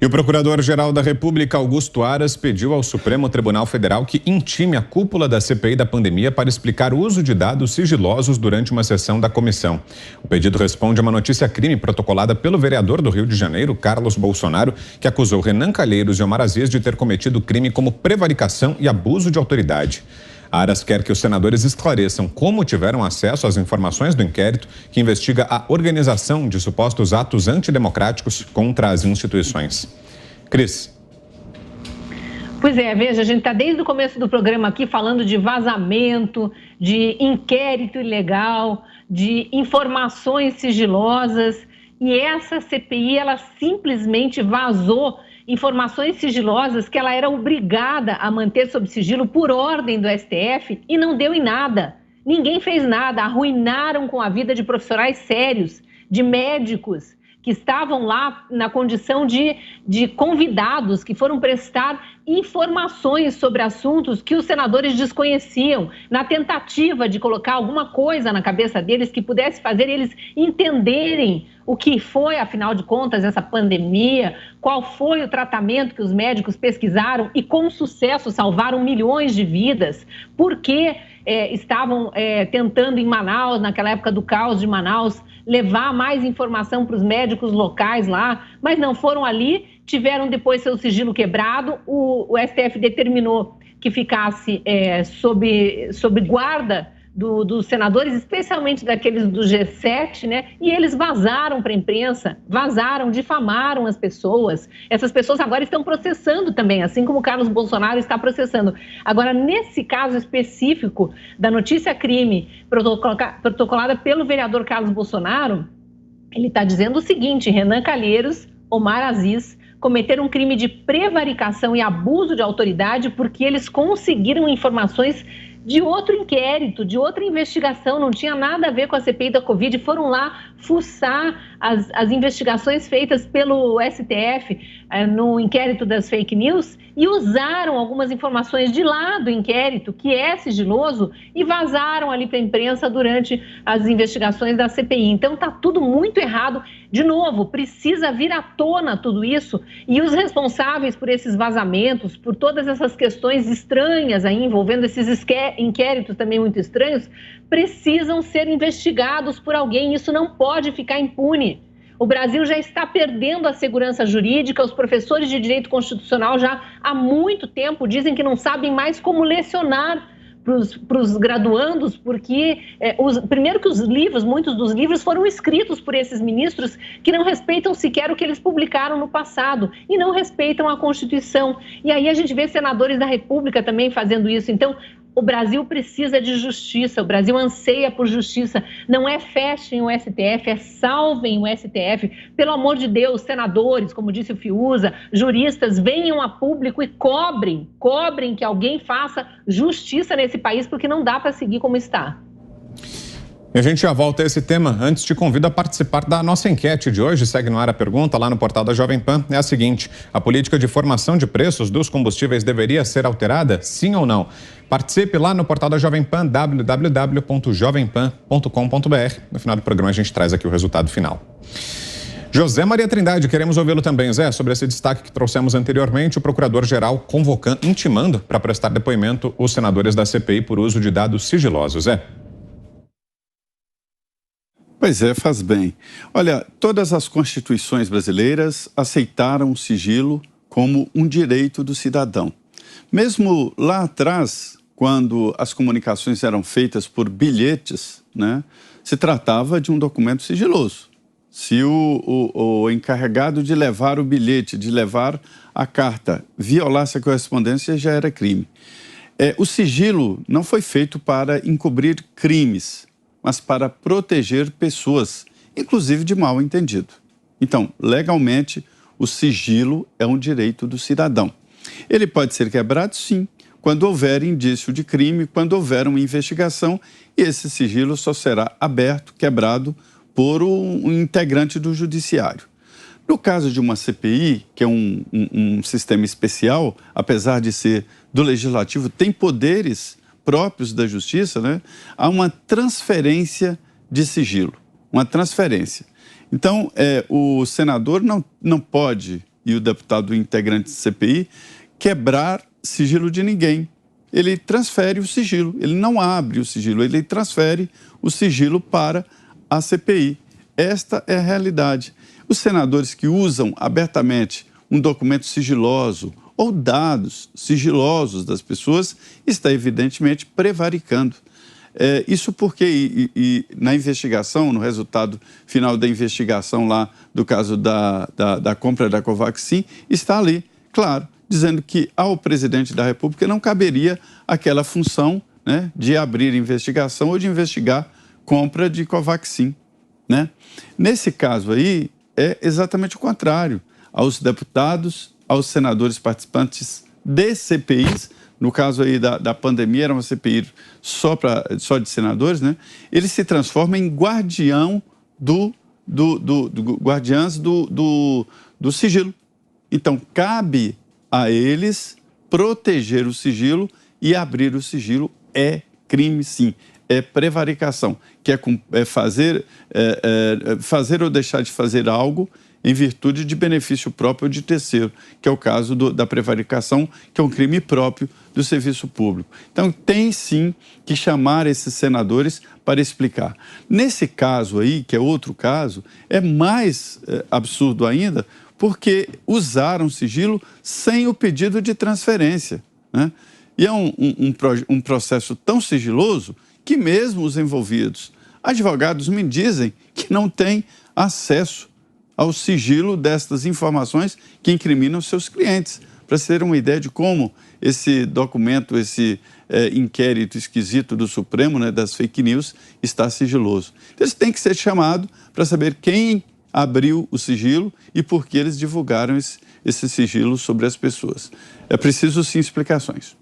E o Procurador-Geral da República, Augusto Aras, pediu ao Supremo Tribunal Federal que intime a cúpula da CPI da pandemia para explicar o uso de dados sigilosos durante uma sessão da comissão. O pedido responde a uma notícia-crime protocolada pelo vereador do Rio de Janeiro, Carlos Bolsonaro, que acusou Renan Calheiros e Omar Aziz de ter cometido crime como prevaricação e abuso de autoridade. Aras quer que os senadores esclareçam como tiveram acesso às informações do inquérito que investiga a organização de supostos atos antidemocráticos contra as instituições. Cris. Pois é, veja, a gente está desde o começo do programa aqui falando de vazamento, de inquérito ilegal, de informações sigilosas, e essa CPI, ela simplesmente vazou informações sigilosas que ela era obrigada a manter sob sigilo por ordem do STF e não deu em nada. Ninguém fez nada, arruinaram com a vida de profissionais sérios, de médicos que estavam lá na condição de convidados, que foram prestar informações sobre assuntos que os senadores desconheciam, na tentativa de colocar alguma coisa na cabeça deles que pudesse fazer eles entenderem o que foi, afinal de contas, essa pandemia, qual foi o tratamento que os médicos pesquisaram e com sucesso salvaram milhões de vidas, por que estavam tentando em Manaus, naquela época do caos de Manaus, levar mais informação para os médicos locais lá, mas não foram ali, tiveram depois seu sigilo quebrado, o STF determinou que ficasse sob guarda dos senadores, especialmente daqueles do G7, né? E eles vazaram para a imprensa, vazaram, difamaram as pessoas. Essas pessoas agora estão processando também, assim como o Carlos Bolsonaro está processando. Agora, nesse caso específico da notícia-crime protocolada pelo vereador Carlos Bolsonaro, ele está dizendo o seguinte: Renan Calheiros, Omar Aziz cometeram um crime de prevaricação e abuso de autoridade porque eles conseguiram informações de outro inquérito, de outra investigação, não tinha nada a ver com a CPI da Covid, foram lá fuçar as investigações feitas pelo STF no inquérito das fake news e usaram algumas informações de lá do inquérito, que é sigiloso, e vazaram ali para a imprensa durante as investigações da CPI. Então está tudo muito errado. De novo, precisa vir à tona tudo isso, e os responsáveis por esses vazamentos, por todas essas questões estranhas aí envolvendo esses inquéritos também muito estranhos, precisam ser investigados por alguém. Isso não pode ficar impune. O Brasil já está perdendo a segurança jurídica, os professores de direito constitucional já há muito tempo dizem que não sabem mais como lecionar para os graduandos, porque primeiro que os livros, muitos dos livros foram escritos por esses ministros que não respeitam sequer o que eles publicaram no passado e não respeitam a Constituição. E aí a gente vê senadores da República também fazendo isso. Então, o Brasil precisa de justiça, o Brasil anseia por justiça. Não é fechem o STF, é salvem o STF. Pelo amor de Deus, senadores, como disse o Fiuza, juristas, venham a público e cobrem que alguém faça justiça nesse país, porque não dá para seguir como está. E a gente já volta a esse tema. Antes, te convido a participar da nossa enquete de hoje. Segue no ar a pergunta lá no portal da Jovem Pan. É a seguinte: a política de formação de preços dos combustíveis deveria ser alterada? Sim ou não? Participe lá no portal da Jovem Pan, www.jovempan.com.br. No final do programa a gente traz aqui o resultado final. José Maria Trindade, queremos ouvi-lo também, Zé, sobre esse destaque que trouxemos anteriormente, o procurador-geral intimando para prestar depoimento os senadores da CPI por uso de dados sigilosos. Zé. Pois é, faz bem. Olha, todas as constituições brasileiras aceitaram o sigilo como um direito do cidadão. Mesmo lá atrás, quando as comunicações eram feitas por bilhetes, né, se tratava de um documento sigiloso. Se o encarregado de levar o bilhete, de levar a carta, violasse a correspondência, já era crime. O sigilo não foi feito para encobrir crimes, mas para proteger pessoas, inclusive de mal entendido. Então, legalmente, o sigilo é um direito do cidadão. Ele pode ser quebrado, sim, quando houver indício de crime, quando houver uma investigação, e esse sigilo só será aberto, quebrado, por um integrante do judiciário. No caso de uma CPI, que é um sistema especial, apesar de ser do legislativo, tem poderes próprios da justiça, né? Há uma transferência de sigilo, uma transferência. Então, o senador não pode e o deputado integrante da CPI, quebrar sigilo de ninguém. Ele transfere o sigilo, ele não abre o sigilo, ele transfere o sigilo para a CPI. Esta é a realidade. Os senadores que usam abertamente um documento sigiloso ou dados sigilosos das pessoas está evidentemente prevaricando. Isso porque na investigação, no resultado final da investigação lá do caso da compra da Covaxin, está ali, claro, dizendo que ao presidente da República não caberia aquela função, né, de abrir investigação ou de investigar compra de Covaxin, né? Nesse caso aí, é exatamente o contrário. Aos deputados, aos senadores participantes de CPIs, no caso aí da pandemia, era uma CPI só de senadores, né? Eles se transformam em guardiãs do sigilo. Então, cabe a eles proteger o sigilo e abrir o sigilo. É crime, sim. É prevaricação, que é fazer ou deixar de fazer algo em virtude de benefício próprio ou de terceiro, que é o caso da prevaricação, que é um crime próprio do serviço público. Então, tem sim que chamar esses senadores para explicar. Nesse caso aí, que é outro caso, é mais absurdo ainda, porque usaram sigilo sem o pedido de transferência, né? E é um processo tão sigiloso que mesmo os envolvidos, advogados, me dizem que não têm acesso ao sigilo destas informações que incriminam seus clientes. Para se ter uma ideia de como esse documento, esse inquérito esquisito do Supremo, né, das fake news, está sigiloso. Então, eles têm que ser chamados para saber quem abriu o sigilo e por que eles divulgaram esse sigilo sobre as pessoas. É preciso, sim, explicações.